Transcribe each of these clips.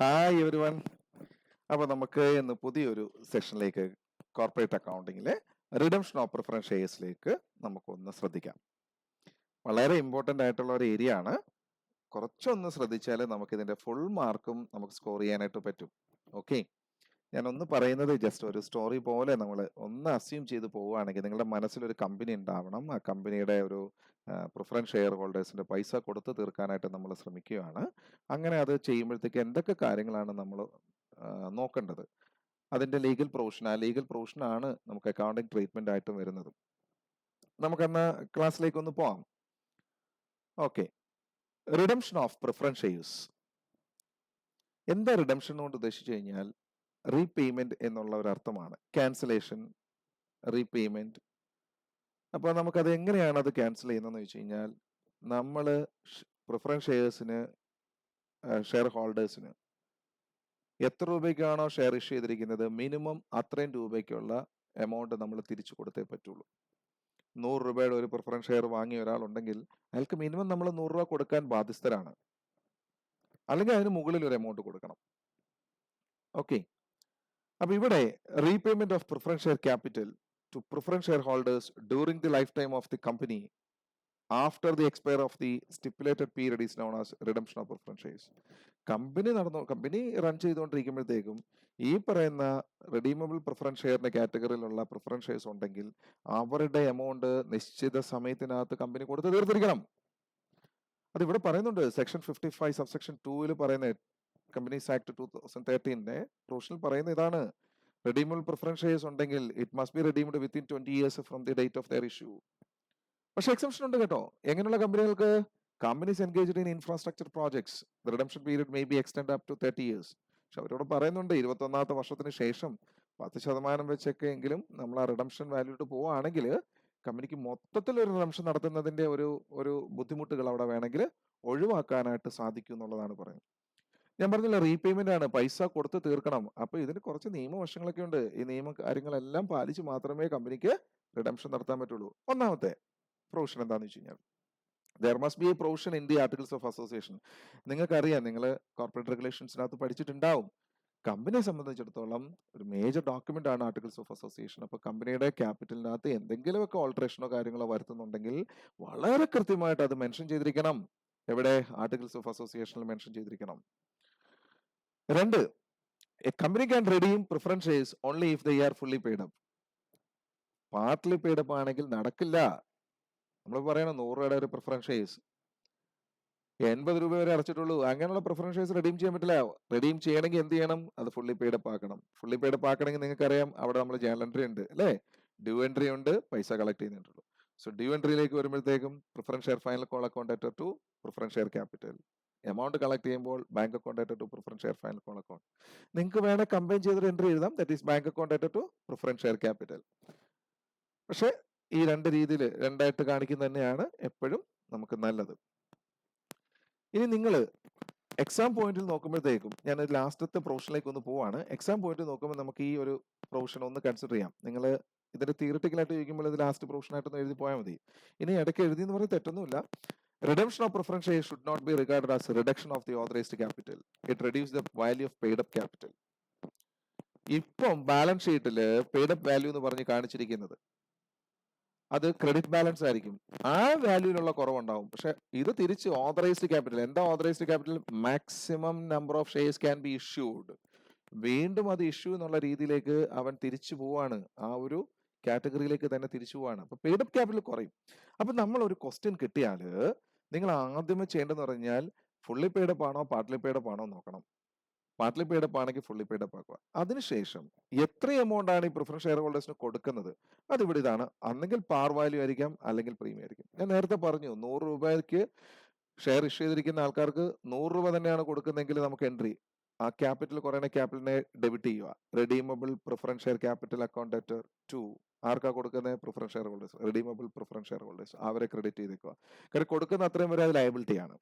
Hi every one. അപ്പോൾ നമുക്ക് ഇന്ന് പുതിയൊരു സെഷനിലേക്ക് കോർപ്പറേറ്റ് അക്കൗണ്ടിങ്ങിലെ റിഡംഷൻ ഓഫ് പ്രിഫറൻസ് ഷെയർസിലേക്ക് നമുക്കൊന്ന് ശ്രദ്ധിക്കാം. വളരെ ഇമ്പോർട്ടൻ്റ് ആയിട്ടുള്ള ഒരു ഏരിയ ആണ്. കുറച്ചൊന്ന് ശ്രദ്ധിച്ചാൽ നമുക്ക് ഇതിൻ്റെ ഫുൾ മാർക്കും നമുക്ക് സ്കോർ ചെയ്യാനായിട്ട് പറ്റും. ഓക്കെ, ഞാനൊന്ന് പറയുന്നത് ജസ്റ്റ് ഒരു സ്റ്റോറി പോലെ നമ്മൾ ഒന്ന് അസ്യൂം ചെയ്ത് പോവുകയാണെങ്കിൽ നിങ്ങളുടെ മനസ്സിലൊരു കമ്പനി ഉണ്ടാവണം. ആ കമ്പനിയുടെ ഒരു പ്രിഫറൻസ് ഷെയർ ഹോൾഡേഴ്സിന്റെ പൈസ കൊടുത്തു തീർക്കാനായിട്ട് നമ്മൾ ശ്രമിക്കുകയാണ്. അങ്ങനെ അത് ചെയ്യുമ്പോഴത്തേക്ക് എന്തൊക്കെ കാര്യങ്ങളാണ് നമ്മൾ നോക്കേണ്ടത്? അതിന്റെ ലീഗൽ പ്രൊവിഷൻ, ആ ലീഗൽ പ്രൊവിഷൻ ആണ് നമുക്ക് അക്കൗണ്ടിങ് ട്രീറ്റ്മെന്റ് ആയിട്ടും വരുന്നത്. നമുക്കെന്നാ ക്ലാസ്സിലേക്ക് ഒന്ന് പോവാം. Okay, redemption of preference shares. എന്താ റിഡംഷൻ കൊണ്ട് ഉദ്ദേശിച്ചു കഴിഞ്ഞാൽ റീപേയ്മെന്റ് എന്നുള്ള ഒരു അർത്ഥമാണ്. Cancellation, repayment. അപ്പോൾ നമുക്കത് എങ്ങനെയാണ് അത് ക്യാൻസൽ ചെയ്യുന്നതെന്ന് വെച്ച് കഴിഞ്ഞാൽ നമ്മൾ പ്രിഫറൻസ് ഷെയർസിന് ഷെയർ ഹോൾഡേഴ്സിന് എത്ര രൂപയ്ക്കാണോ ഷെയർ ഇഷ്യൂ ചെയ്തിരിക്കുന്നത് മിനിമം അത്രയും രൂപയ്ക്കുള്ള എമൗണ്ട് നമ്മൾ തിരിച്ചു കൊടുത്തേ പറ്റുള്ളൂ. 100 രൂപയുടെ ഒരു പ്രിഫറൻസ് ഷെയർ വാങ്ങിയ ഒരാളുണ്ടെങ്കിൽ അയാൾക്ക് മിനിമം നമ്മൾ 100 രൂപ കൊടുക്കാൻ ബാധ്യസ്ഥരാണ്, അല്ലെങ്കിൽ അതിന് മുകളിൽ ഒരു എമൗണ്ട് കൊടുക്കണം. ഓക്കെ, അപ്പൊ ഇവിടെ repayment of preference share capital to preference share holders during the life time of the company after the expire of the stipulated period is known as redemption of preference shares. Company run ചെയ്തുകൊണ്ടിരിക്കുമ്പോഴത്തേക്കും ഈ പറയുന്ന redeemable preference ഷെയറിന്റെ കാറ്റഗറിയിലുള്ള preference shares ഉണ്ടെങ്കിൽ അവരുടെ amount നിശ്ചിത സമയത്തിനകത്ത് company കൊടുത്ത് തീർത്തിരിക്കണം. അത് ഇവിടെ പറയുന്നുണ്ട്. സെക്ഷൻ 55 സബ്സെക്ഷൻ 2 പറയുന്ന കമ്പനീസ് ആക്ട് 2013 പ്രൊവിഷനിൽ പറയുന്ന ഇതാണ്. റിഡീമബിൾ പ്രിഫറൻസ് ഷെയർസ് ഉണ്ടെങ്കിൽ it must be redeemed within 20 years from the date of their issue. പക്ഷെ എക്സെപ്ഷൻ ഉണ്ട് കേട്ടോ. എങ്ങനെയുള്ള കമ്പനികൾക്ക്? Companies engaged in infrastructure projects the redemption period may be extend up to 30 years. പക്ഷെ അവരോട് പറയുന്നുണ്ട് 21ാമത്തെ വർഷത്തിന് ശേഷം 10% വെച്ചൊക്കെ എങ്കിലും നമ്മൾ ആ റിഡംഷൻ വാല്യൂട്ട് പോവുകയാണെങ്കിൽ കമ്പനിക്ക് മൊത്തത്തിൽ ഒരു റിഡംഷൻ നടത്തുന്നതിന്റെ ഒരു ബുദ്ധിമുട്ടുകൾ അവിടെ വേണമെങ്കിൽ ഒഴിവാക്കാനായിട്ട് സാധിക്കും എന്നുള്ളതാണ് പറയുന്നത്. ഞാൻ പറഞ്ഞില്ല, റീപേയ്മെന്റ് ആണ്, പൈസ കൊടുത്ത് തീർക്കണം. അപ്പൊ ഇതിന് കുറച്ച് നിയമവശങ്ങളൊക്കെ ഉണ്ട്. ഈ നിയമ കാര്യങ്ങളെല്ലാം പാലിച്ച് മാത്രമേ കമ്പനിക്ക് റിഡംഷൻ നടത്താൻ പറ്റുള്ളൂ. ഒന്നാമത്തെ പ്രൊവിഷൻ എന്താണെന്ന് വെച്ച് കഴിഞ്ഞാൽ there must be A provision in the articles of association. നിങ്ങൾക്കറിയാം, നിങ്ങൾ കോർപ്പറേറ്റ് റെഗുലേഷൻസിനകത്ത് പഠിച്ചിട്ടുണ്ടാവും. കമ്പനിയെ സംബന്ധിച്ചിടത്തോളം ഒരു മേജർ ഡോക്യുമെന്റ് ആണ് ആർട്ടിക്കിൾസ് ഓഫ് അസോസിയേഷൻ. അപ്പൊ കമ്പനിയുടെ ക്യാപിറ്റലിനകത്ത് എന്തെങ്കിലുമൊക്കെ ഓൾട്ടറേഷനോ കാര്യങ്ങളോ വരുത്തുന്നുണ്ടെങ്കിൽ വളരെ കൃത്യമായിട്ട് അത് മെൻഷൻ ചെയ്തിരിക്കണം. എവിടെ? ആർട്ടിക്കിൾസ് ഓഫ് അസോസിയേഷനിൽ മെൻഷൻ ചെയ്തിരിക്കണം. 2, A company can redeem preference shares only if they are fully paid up. Partly paid up ആണെങ്കിൽ നടക്കില്ല. നമ്മൾ പറയണം 100 രൂപയുടെ ഒരു പ്രിഫറൻസ് ഷെയർസ് 80 രൂപ വരെ അടച്ചിട്ടുള്ളൂ, അങ്ങനെയുള്ള പ്രിഫറൻസ് ഷെയർസ് റിഡീം ചെയ്യാൻ പറ്റില്ല. റിഡീം ചെയ്യണമെങ്കിൽ എന്ത് ചെയ്യണം? അത് ഫുള്ളി പെയ്ഡ് അപ്പ് ആക്കണം. ഫുള്ളി പെയ്ഡ് അപ്പ് ആക്കണമെങ്കിൽ നിങ്ങൾക്കറിയാം, അവിടെ നമ്മൾ ജേണൽ എൻട്രി ഉണ്ട് അല്ലേ? ഡ്യൂ എൻട്രി ഉണ്ട്, പൈസ കളക്ട് ചെയ്യുന്നുണ്ടല്ലോ. സോ ഡ്യൂ എൻട്രിയിലേക്ക് വരുമ്പോഴത്തേക്കും preference share final call account to preference share capital. Amount collect ചെയ്യുമ്പോൾ bank account to preference share final call account. നിങ്ങൾക്ക് വേണേൽ കമ്പൈൻ ചെയ്തൊരു എൻട്രി എഴുതാം, that is bank account to preference share capital. പക്ഷെ ഈ രണ്ട് രീതിയിൽ രണ്ടായിട്ട് കാണിക്കുന്നത് തന്നെയാണ് എപ്പോഴും നമുക്ക് നല്ലത്. ഇനി നിങ്ങൾ എക്സാം പോയിന്റിൽ നോക്കുമ്പോഴത്തേക്കും ഞാൻ ലാസ്റ്റത്തെ പ്രൊവിഷനിലേക്ക് ഒന്ന് പോവാണ്. എക്സാം പോയിന്റിൽ നോക്കുമ്പോൾ നമുക്ക് ഈ ഒരു പ്രൊവിഷൻ ഒന്ന് കൺസിഡർ ചെയ്യാം. നിങ്ങൾ ഇതിന്റെ തിയറിറ്റിക്കലായിട്ട് ചോദിക്കുമ്പോൾ ഇത് ലാസ്റ്റ് പ്രൊവിഷനായിട്ടൊന്ന് എഴുതി പോയാൽ മതി. ഇനി ഇടയ്ക്ക് എഴുതി എന്ന് പറയുന്നത് തെറ്റൊന്നുമില്ല. Redemption of preference share should not be regarded as reduction of the authorised capital. It reduce the value of paid up capital. ഇപ്പം ബാലൻസ് ഷീറ്റിൽ പെയ്ഡ് അപ്പ് വാല്യൂ എന്ന് പറഞ്ഞ് കാണിച്ചിരിക്കുന്നത് അത് ക്രെഡിറ്റ് ബാലൻസ് ആയിരിക്കും. ആ വാല്യൂവിലുള്ള കുറവുണ്ടാവും. പക്ഷെ ഇത് തിരിച്ച് ഓതറൈസ്ഡ് ക്യാപിറ്റൽ. എന്താ authorised capital? Maximum number of shares can be issued. വീണ്ടും അത് ഇഷ്യൂ എന്നുള്ള രീതിയിലേക്ക് അവൻ തിരിച്ചു പോവാണ്. ആ ഒരു കാറ്റഗറിയിലേക്ക് തന്നെ തിരിച്ചു പോവാണ്. അപ്പൊ പെയ്ഡ് അപ്പ് ക്യാപിറ്റൽ കുറയും. അപ്പൊ നമ്മൾ ഒരു ക്വസ്റ്റ്യൻ കിട്ടിയാൽ നിങ്ങൾ ആദ്യമേ ചെയ്യേണ്ടതെന്ന് പറഞ്ഞാൽ ഫുള്ളി പെയ്ഡ് അപ്പ് ആണോ പാർട്ട്ലി പെയ്ഡ് അപ്പ് ആണോ നോക്കണം. പാർട്ട്ലി പെയ്ഡ് അപ്പ് ആണെങ്കിൽ ഫുള്ളി പെയ്ഡ് അപ്പ് ആക്കുക. അതിനുശേഷം എത്ര എമൗണ്ട് ആണ് ഈ പ്രിഫറൻസ് ഷെയർ ഹോൾഡേഴ്സിന് കൊടുക്കുന്നത്? അതിവിടെ ഇതാണ്. ഒന്നെങ്കിൽ പാർ വാല്യൂ ആയിരിക്കാം, അല്ലെങ്കിൽ പ്രീമിയം ആയിരിക്കും. ഞാൻ നേരത്തെ പറഞ്ഞു 100 രൂപയ്ക്ക് ഷെയർ ഇഷ്യൂ ചെയ്തിരിക്കുന്ന ആൾക്കാർക്ക് 100 രൂപ തന്നെയാണ് കൊടുക്കുന്നതെങ്കിൽ നമുക്ക് എൻട്രി ആ ക്യാപിറ്റൽ കുറയുന്ന ക്യാപിറ്റലിനെ ഡെബിറ്റ് ചെയ്യുക. Redeemable preference share capital account debtor 2 ആർക്കാ കൊടുക്കുന്നത്? Preference share holders, redeemable preference share holders. അവരെ ക്രെഡിറ്റ് ചെയ്തേക്കുക. കാരണം കൊടുക്കുന്ന അത്രയും വരെ അത് ലയബിലിറ്റി ആണ്.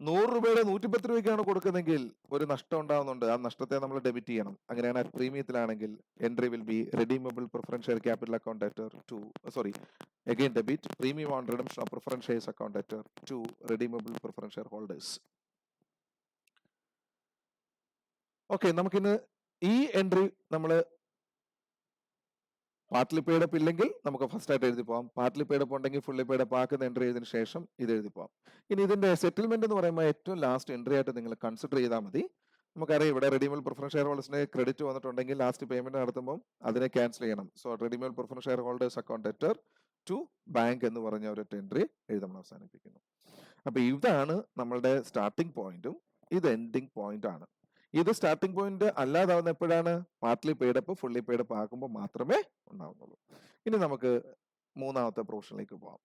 100 രൂപയുടെ 110 രൂപയ്ക്കാണ് കൊടുക്കുന്നതെങ്കിൽ ഒരു നഷ്ടം ഉണ്ടാവുന്നുണ്ട്. ആ നഷ്ടത്തെ നമ്മൾ ഡെബിറ്റ് ചെയ്യണം. അങ്ങനെയാണ് പ്രീമിയത്തിലാണെങ്കിൽ entry will be redeemable preference share capital account debtor 2 sorry again debit premium on redemption of preference shares account debtor 2 redeemable preference share holders. Okay, നമുക്കിന്ന് ഈ എൻട്രി നമ്മൾ പാർട്ട്ലി പെയ്ഡ് അപ്പ് ഇല്ലെങ്കിൽ നമുക്ക് ഫസ്റ്റ് ആയിട്ട് എഴുതി പോകാം. പാർട്ട്ലി പെയ്ഡ് അപ്പ് ഉണ്ടെങ്കിൽ fully paid up ആക്കുന്ന എൻട്രി ചെയ്തതിനു ശേഷം ഇത് എഴുതി പോകാം. ഇനി ഇതിന്റെ സെറ്റിൽമെന്റ് എന്ന് പറയുമ്പോൾ ഏറ്റവും ലാസ്റ്റ് എൻട്രി ആയിട്ട് നിങ്ങൾ കൺസിഡർ ചെയ്താൽ മതി. നമുക്കറിയാം ഇവിടെ റെഡിമേഡ് പ്രിഫറൻസ് ഷെയർ ഹോൾഡേഴ്സിന് ക്രെഡിറ്റ് വന്നിട്ടുണ്ടെങ്കിൽ ലാസ്റ്റ് പേയ്മെന്റ് നടത്തുമ്പോൾ അതിനെ ക്യാൻസൽ ചെയ്യണം. So redeemable preference share holders account debtor to bank എന്ന് പറഞ്ഞ ഒരു എൻട്രി എഴുതി നമ്മൾ അവസാനിപ്പിക്കുന്നു. അപ്പൊ ഇതാണ് നമ്മളുടെ സ്റ്റാർട്ടിംഗ് പോയിന്റും ഇത് എൻഡിങ് പോയിന്റ് ആണ്. ഇത് സ്റ്റാർട്ടിംഗ് പോയിന്റ് അല്ലാതാവുന്ന എപ്പോഴാണ്? Partly paid up fully paid up ആകുമ്പോൾ മാത്രമേ ഉണ്ടാവുന്നുള്ളൂ. ഇനി നമുക്ക് മൂന്നാമത്തെ പ്രൊവിഷനിലേക്ക് പോവാം.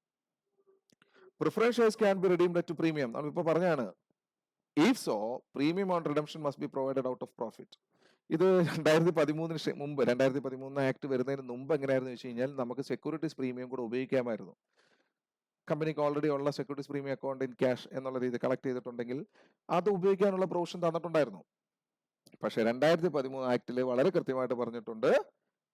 Preference shares can be redeemed at premium. നമ്മളിപ്പോ പറഞ്ഞാണ് if so premium on redemption must be provided out of profit. ഇത് 2013 മുമ്പ് 2013 ആക്ട് വരുന്നതിന് മുമ്പ് എങ്ങനെയായിരുന്നു വെച്ച് കഴിഞ്ഞാൽ നമുക്ക് സെക്യൂരിറ്റീസ് പ്രീമിയം കൂടെ ഉപയോഗിക്കാമായിരുന്നു. കമ്പനിക്ക് ഓൾറെഡി ഉള്ള securities premium account in cash എന്നുള്ള രീതി കളക്ട് ചെയ്തിട്ടുണ്ടെങ്കിൽ അത് ഉപയോഗിക്കാനുള്ള പ്രൊവിഷൻ തന്നിട്ടുണ്ടായിരുന്നു. പക്ഷെ 2013 ആക്ടിൽ വളരെ കൃത്യമായിട്ട് പറഞ്ഞിട്ടുണ്ട്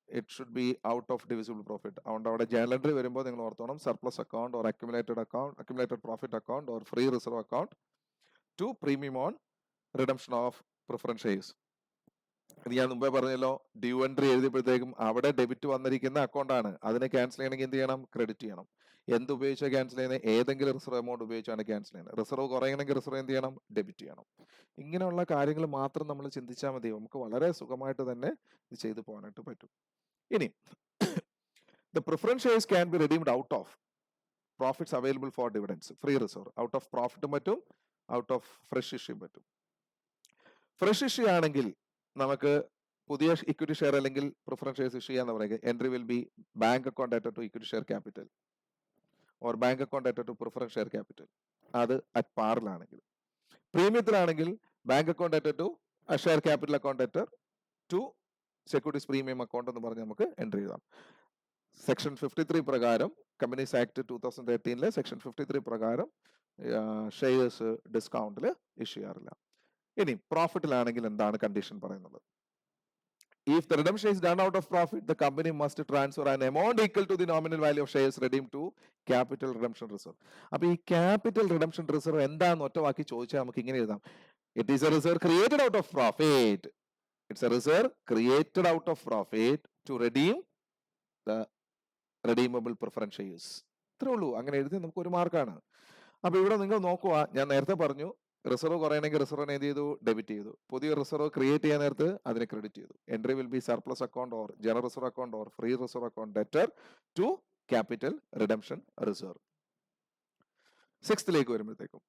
it should be out of divisible profit. അതുകൊണ്ട് അവിടെ ജേണൽ എൻട്രി വരുമ്പോൾ നിങ്ങൾ ഓർത്തോണം surplus account or accumulated profit account or free reserve account to premium on redemption of preference shares. ഇത് ഞാൻ മുമ്പേ പറഞ്ഞല്ലോ, ഡ്യൂ എൻട്രി എഴുതിയപ്പോഴത്തേക്കും അവിടെ ഡെബിറ്റ് വന്നിരിക്കുന്ന അക്കൗണ്ട് ആണ്. അതിനെ ക്യാൻസൽ ചെയ്യണമെങ്കിൽ എന്ത് ചെയ്യണം? ക്രെഡിറ്റ് ചെയ്യണം. എന്ത് ഉപയോഗിച്ചാൽ ക്യാൻസൽ ചെയ്യുന്നത്? ഏതെങ്കിലും റിസർവ് എമൗണ്ട് ഉപയോഗിച്ചാണ് ക്യാൻസൽ ചെയ്യുന്നത്. റിസർവ് കുറയണമെങ്കിൽ റിസർവ് എന്ത് ചെയ്യണം? ഡെബിറ്റ് ചെയ്യണം. ഇങ്ങനെയുള്ള കാര്യങ്ങൾ മാത്രം നമ്മൾ ചിന്തിച്ചാൽ മതി. നമുക്ക് വളരെ സുഖമായിട്ട് തന്നെ ഇത് ചെയ്തു പോകാനായിട്ട് പറ്റും. ഇനി the preference shares can be redeemed out of profits available for dividends. Free reserve out of പ്രോഫിറ്റും പറ്റും, ഔട്ട് ഓഫ് ഫ്രഷ് ഇഷ്യൂ പറ്റും. ഫ്രഷ് ഇഷ്യൂ ആണെങ്കിൽ നമുക്ക് പുതിയ ഇക്വിറ്റി ഷെയർ അല്ലെങ്കിൽ പ്രിഫറൻസ് ഷെയർസ് ഇഷ്യൂ ചെയ്യാന്ന് പറയുക entry will be bank account debtor to equity share capital or bank account debtor to preference share capital. അത് അറ്റ് പാറിലാണെങ്കിൽ. പ്രീമിയത്തിലാണെങ്കിൽ bank account debtor to share capital account ഡേറ്റർ to securities premium account എന്ന് പറഞ്ഞ് നമുക്ക് entry ചെയ്താം. Section 53 പ്രകാരം companies act 2013 section 53 പ്രകാരം shares ഡിസ്കൗണ്ടിൽ issue ചെയ്യാറില്ല. ഇനി പ്രോഫിറ്റിലാണെങ്കിൽ എന്താണ് കണ്ടീഷൻ പറയുന്നത്? If the redemption is done out of profit, the company must transfer an amount equal to the nominal value of shares redeemed to capital redemption reserve. അപ്പൊ ഈ capital redemption reserve എന്താന്ന് ഒറ്റ വാക്കി ചോദിച്ചാൽ നമുക്ക് ഇങ്ങനെ എഴുതാം. It is a reserve created out of profit. It's a reserve created out of profit to redeem the redeemable preference shares. ഇത്രേ ഉള്ളൂ. അങ്ങനെ എഴുതി നമുക്ക് ഒരു മാർക്കാണ്. അപ്പൊ ഇവിടെ നിങ്ങൾ നോക്കുക, ഞാൻ നേരത്തെ പറഞ്ഞു റിസർവ് കുറയണമെങ്കിൽ റിസർവിനെ എന്ത് ചെയ്തു? ഡെബിറ്റ് ചെയ്തു. പുതിയ റിസർവ് ക്രിയേറ്റ് ചെയ്യാൻ നേരത്ത് അതിനെ ക്രെഡിറ്റ് ചെയ്തു. Entry will be surplus account or general reserve account or free reserve account debtor to capital redemption reserve. സിക്സ്ത്തിലേക്ക് വരുമ്പോഴത്തേക്കും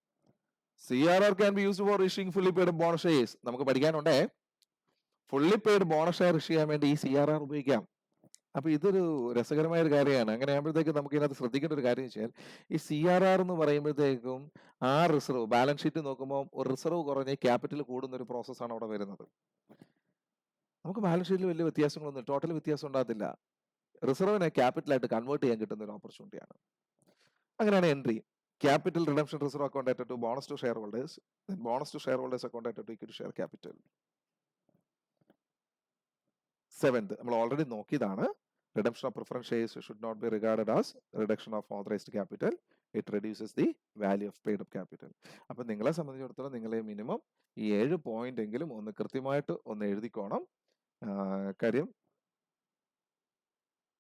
CRR can be used for issuing fully paid bonus shares. നമുക്ക് പഠിക്കാനുണ്ടേ, fully paid bonus share issue ചെയ്യാൻ വേണ്ടി ഈ CRR ഉപയോഗിക്കാം. അപ്പൊ ഇതൊരു രസകരമായ ഒരു കാര്യമാണ്. അങ്ങനെ ആകുമ്പോഴത്തേക്കും നമുക്ക് ഇതിനകത്ത് ശ്രദ്ധിക്കേണ്ട ഒരു കാര്യം വെച്ചാൽ ഈ CRR എന്ന് പറയുമ്പോഴത്തേക്കും ആ റിസർവ് ബാലൻസ് ഷീറ്റ് നോക്കുമ്പോൾ ഒരു റിസർവ് കുറഞ്ഞ് ക്യാപിറ്റൽ കൂടുന്ന ഒരു പ്രോസസ്സാണ് അവിടെ വരുന്നത്. നമുക്ക് ബാലൻസ് ഷീറ്റിൽ വലിയ വ്യത്യാസങ്ങളൊന്നും ടോട്ടൽ വ്യത്യാസം ഉണ്ടാകത്തില്ല. റിസർവിനെ ക്യാപിറ്റലായിട്ട് കൺവേർട്ട് ചെയ്യാൻ കിട്ടുന്ന ഒരു ഓപ്പർച്യൂണിറ്റിയാണ്. അങ്ങനെയാണ് entry. Capital redemption reserve account debtor to bonus to share holders, bonus to share holders account debtor to equity share capital. Seventh നമ്മൾ ഓൾറെഡി നോക്കിയതാണ്. Redemption of preference shares should not be regarded as reduction of authorized capital. It reduces the value of paid up capital. അപ്പൊ നിങ്ങളെ സംബന്ധിച്ചിടത്തോളം നിങ്ങൾ minimum ഈ 7 point എങ്കിലും ഒന്ന് കൃത്യമായിട്ട് ഒന്ന് എഴുതിക്കോണം. കാര്യം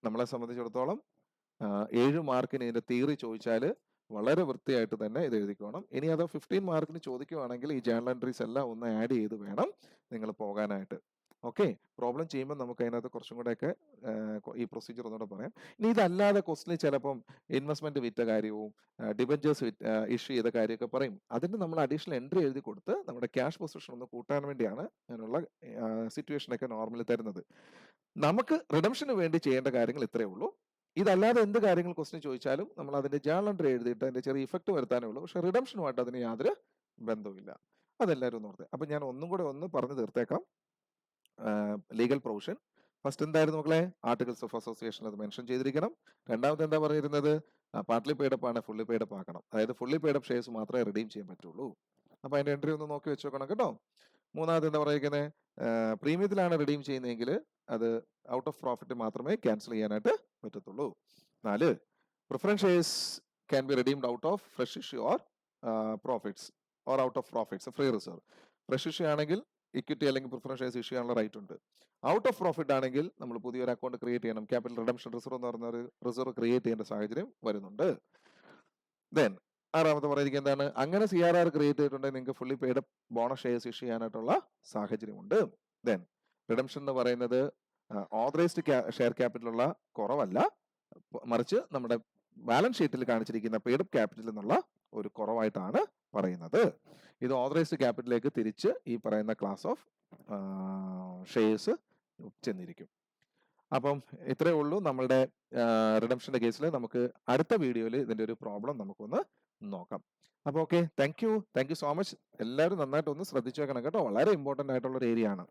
നമ്മളെ സംബന്ധിച്ചിടത്തോളം 7 മാർക്കിന് ഇതിന്റെ തിയറി ചോദിച്ചാൽ വളരെ വൃത്തിയായിട്ട് തന്നെ ഇത് എഴുതിക്കോണം. ഇനി അത് 15 മാർക്കിന് ചോദിക്കുവാണെങ്കിൽ ഈ ജേണൽ എൻട്രീസ് എല്ലാം ഒന്ന് ആഡ് ചെയ്ത് വേണം നിങ്ങൾ പോകാനായിട്ട്. ഓക്കെ, പ്രോബ്ലം ചെയ്യുമ്പോൾ നമുക്ക് അതിനകത്ത് കുറച്ചും കൂടെയൊക്കെ ഈ പ്രൊസീജിയർ ഒന്നുകൂടെ പറയാം. ഇനി ഇതല്ലാതെ ക്വസ്റ്റിന് ചിലപ്പം ഇൻവെസ്റ്റ്മെന്റ് വിറ്റ കാര്യവും ഡിബഞ്ചേഴ്സ് ഇഷ്യൂ ചെയ്ത കാര്യമൊക്കെ പറയും. അതിന് നമ്മൾ അഡീഷണൽ എൻട്രി എഴുതി കൊടുത്ത് നമ്മുടെ ക്യാഷ് പൊസിഷൻ ഒന്ന് കൂട്ടാൻ വേണ്ടിയാണ് അങ്ങനെയുള്ള സിറ്റുവേഷനൊക്കെ നോർമലി തരുന്നത്. നമുക്ക് റിഡംഷന് വേണ്ടി ചെയ്യേണ്ട കാര്യങ്ങൾ ഇത്രയേ ഉള്ളൂ. ഇതല്ലാതെ എന്ത് കാര്യങ്ങൾ ക്വസ്റ്റിന് ചോദിച്ചാലും നമ്മൾ അതിന്റെ ജേണൽ എൻട്രി എഴുതിയിട്ട് അതിന്റെ ചെറിയ ഇഫക്റ്റ് വരുത്താനേ ഉള്ളൂ. പക്ഷെ റിഡംഷനുമായിട്ട് അതിന് യാതൊരു ബന്ധവുമില്ല. അതെല്ലാവരും ഒന്ന് ഓർത്ത്. അപ്പൊ ഞാൻ ഒന്നും കൂടെ ഒന്ന് പറഞ്ഞു തീർത്തേക്കാം. ലീഗൽ പ്രൊവിഷൻ ഫസ്റ്റ് എന്തായിരുന്നു മക്കളെ? ആർട്ടിക്കിൾസ് ഓഫ് അസോസിയേഷൻ അത് മെൻഷൻ ചെയ്തിരിക്കണം. രണ്ടാമത്തെ എന്താ പറഞ്ഞിരുന്നത്? പാർട്ട്ലി പെയ്ഡപ്പ് ആണ്, ഫുള്ളി പെയ്ഡപ്പ് ആക്കണം. അതായത് ഫുള്ളി പെയ്ഡപ്പ് ഷെയർസ് മാത്രമേ റിഡീം ചെയ്യാൻ പറ്റുള്ളൂ. അപ്പൊ അതിന്റെ എൻട്രി ഒന്ന് നോക്കി വെച്ചോക്കണം കേട്ടോ. മൂന്നാമത് എന്താ പറയുന്നത്? പ്രീമിയത്തിലാണ് റിഡീം ചെയ്യുന്നതെങ്കിൽ അത് ഔട്ട് ഓഫ് പ്രോഫിറ്റ് മാത്രമേ ക്യാൻസൽ ചെയ്യാനായിട്ട് പറ്റത്തുള്ളൂ. 4, preference shares can be redeemed out of fresh issue or profits or out of profits free reserve. Fresh issue ആണെങ്കിൽ ഇക്വിറ്റി അല്ലെങ്കിൽ പ്രിഫറൻസ് ഷെയർസ് ഇഷ്യൂ ചെയ്യാനുള്ള റൈറ്റ് ഉണ്ട്. ഔട്ട് ഓഫ് പ്രോഫിറ്റ് ആണെങ്കിൽ നമ്മൾ പുതിയൊരു അക്കൗണ്ട് ക്രിയേറ്റ് ചെയ്യണം. ക്യാപിറ്റൽ റിഡംഷൻ റിസർവ് എന്ന് പറഞ്ഞ ഒരു റിസർവ് ക്രിയേറ്റ് ചെയ്യേണ്ട സാഹചര്യം വരുന്നുണ്ട്. ദെൻ ആറാമത്തെ പറയുന്നത് എന്താണ്, അങ്ങനെ CRR ക്രിയേറ്റ് ചെയ്തിട്ടുണ്ടെങ്കിൽ നിങ്ങൾക്ക് fully paid bonus shares issue ചെയ്യാനായിട്ടുള്ള സാഹചര്യമുണ്ട്. ദെൻ റിഡംഷൻ എന്ന് പറയുന്നത് ഓതറൈസ്ഡ് ഷെയർ ക്യാപിറ്റലുള്ള കുറവല്ല, മറിച്ച് നമ്മുടെ ബാലൻസ് ഷീറ്റിൽ കാണിച്ചിരിക്കുന്ന പെയ്ഡ് അപ്പ് ക്യാപിറ്റൽ എന്നുള്ള ഒരു കുറവായിട്ടാണ് പറയുന്നത്. ഇത് ഓതറൈസ്ഡ് ക്യാപിറ്റലിലേക്ക് തിരിച്ച് ഈ പറയുന്ന ക്ലാസ് ഓഫ് ഷെയർസ് ചെന്നിരിക്കും. അപ്പം ഇത്രയേ ഉള്ളൂ നമ്മളുടെ റിഡംഷന്റെ കേസിൽ. നമുക്ക് അടുത്ത വീഡിയോയിൽ ഇതിന്റെ ഒരു പ്രോബ്ലം നമുക്കൊന്ന് നോക്കാം. അപ്പോൾ okay, thank you so much. എല്ലാവരും നന്നായിട്ട് ഒന്ന് ശ്രദ്ധിച്ചു വെക്കണം കേട്ടോ, വളരെ ഇമ്പോർട്ടൻ്റ് ആയിട്ടുള്ള ഒരു ഏരിയ ആണ്.